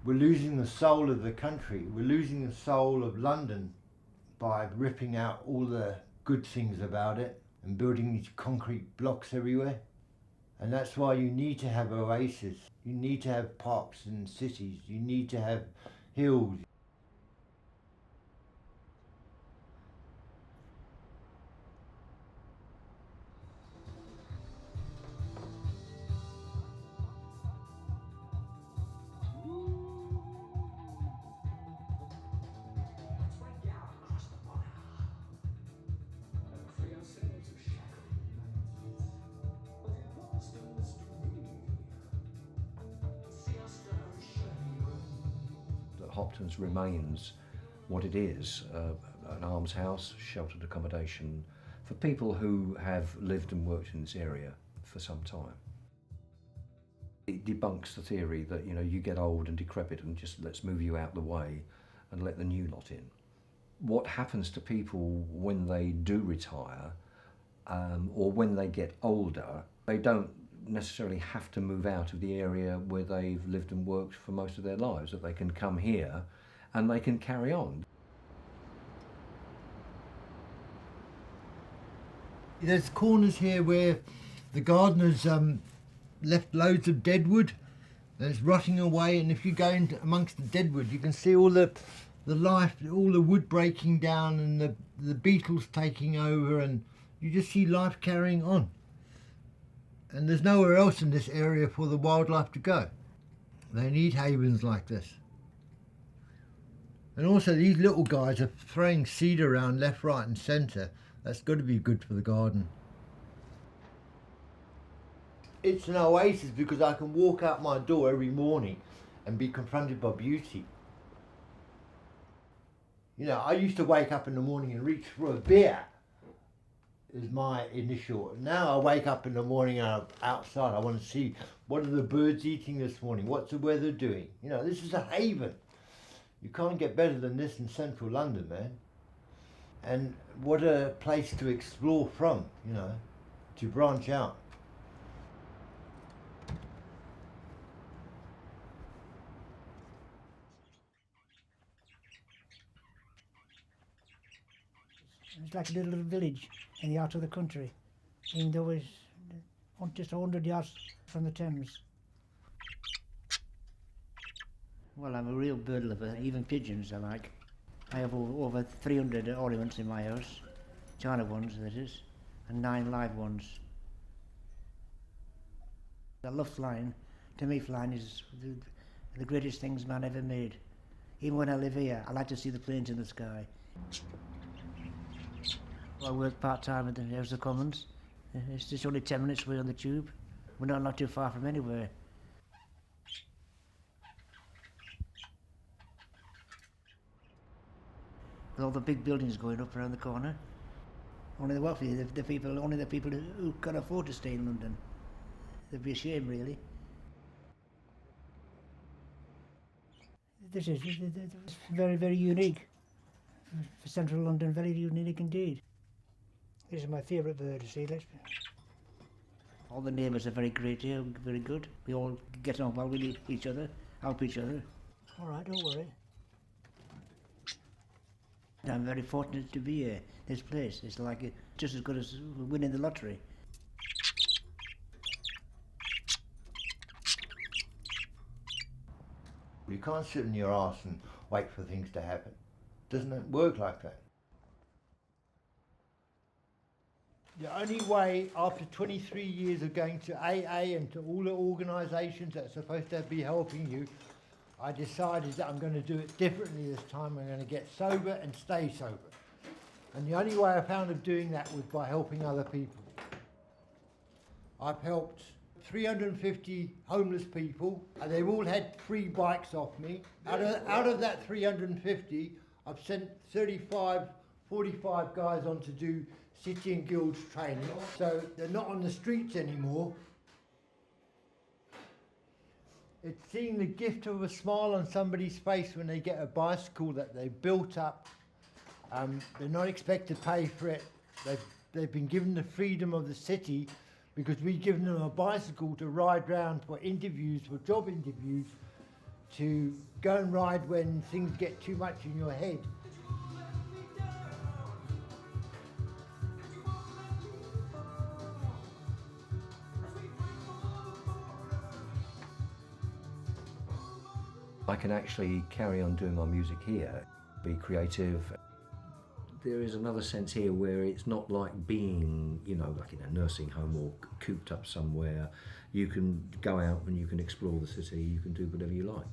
We're losing the soul of the country. We're losing the soul of London by ripping out all the good things about it and building these concrete blocks everywhere. And that's why you need to have oases. You need to have parks in cities. You need to have hills. Hopton's remains what it is, an almshouse, sheltered accommodation for people who have lived and worked in this area for some time. It debunks the theory that, you know, you get old and decrepit and just let's move you out the way and let the new lot in. What happens to people when they do retire or when they get older, they don't necessarily have to move out of the area where they've lived and worked for most of their lives, that they can come here and they can carry on. There's corners here where the gardeners left loads of deadwood and it's rotting away, and if you go into amongst the deadwood you can see all the life, all the wood breaking down and the beetles taking over, and you just see life carrying on. And there's nowhere else in this area for the wildlife to go. They need havens like this. And also these little guys are throwing seed around left, right and centre. That's got to be good for the garden. It's an oasis because I can walk out my door every morning and be confronted by beauty. You know, I used to wake up in the morning and reach for a beer. Is my initial. Now I wake up in the morning and I'm outside. I want to see what are the birds eating this morning, what's the weather doing. You know, this is a haven. You can't get better than this in central London, man. And what a place to explore from, you know, to branch out. It's like a little village in the heart of the country, even though it's just 100 yards from the Thames. Well, I'm a real bird lover, even pigeons I like. I have over 300 ornaments in my house, China ones that is, and 9 live ones. I love flying. To me flying is the greatest things man ever made. Even when I live here, I like to see the planes in the sky. I work part-time at the House of Commons. It's just only 10 minutes away on the tube. We're not too far from anywhere. With all the big buildings going up around the corner, only the wealthy, only the people who can afford to stay in London. It'd be a shame, really. This is very, very unique for central London. Very unique indeed. This is my favourite bird to see. All the neighbours are very great here, very good. We all get on well with each other, help each other. All right, don't worry. I'm very fortunate to be here. This place is like just as good as winning the lottery. You can't sit in your arse and wait for things to happen. Doesn't work like that. The only way, after 23 years of going to AA and to all the organisations that are supposed to be helping you, I decided that I'm going to do it differently this time. I'm going to get sober and stay sober. And the only way I found of doing that was by helping other people. I've helped 350 homeless people, and they've all had free bikes off me. Out of that 350, I've sent 45 guys on to do City and Guilds training, so they're not on the streets anymore. It's seeing the gift of a smile on somebody's face when they get a bicycle that they've built up. They're not expected to pay for it. They've been given the freedom of the city because we've given them a bicycle to ride round for interviews, for job interviews, to go and ride when things get too much in your head. I can actually carry on doing my music here, be creative. There is another sense here where it's not like being, you know, like in a nursing home or cooped up somewhere. You can go out and you can explore the city, you can do whatever you like.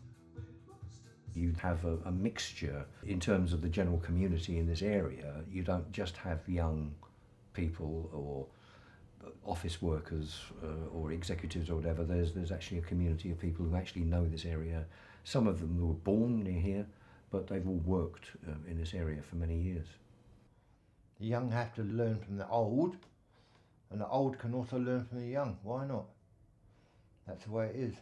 You have a mixture in terms of the general community in this area. You don't just have young people or office workers or executives or whatever. There's actually a community of people who actually know this area. Some of them were born near here, but they've all worked in this area for many years. The young have to learn from the old, and the old can also learn from the young. Why not? That's the way it is.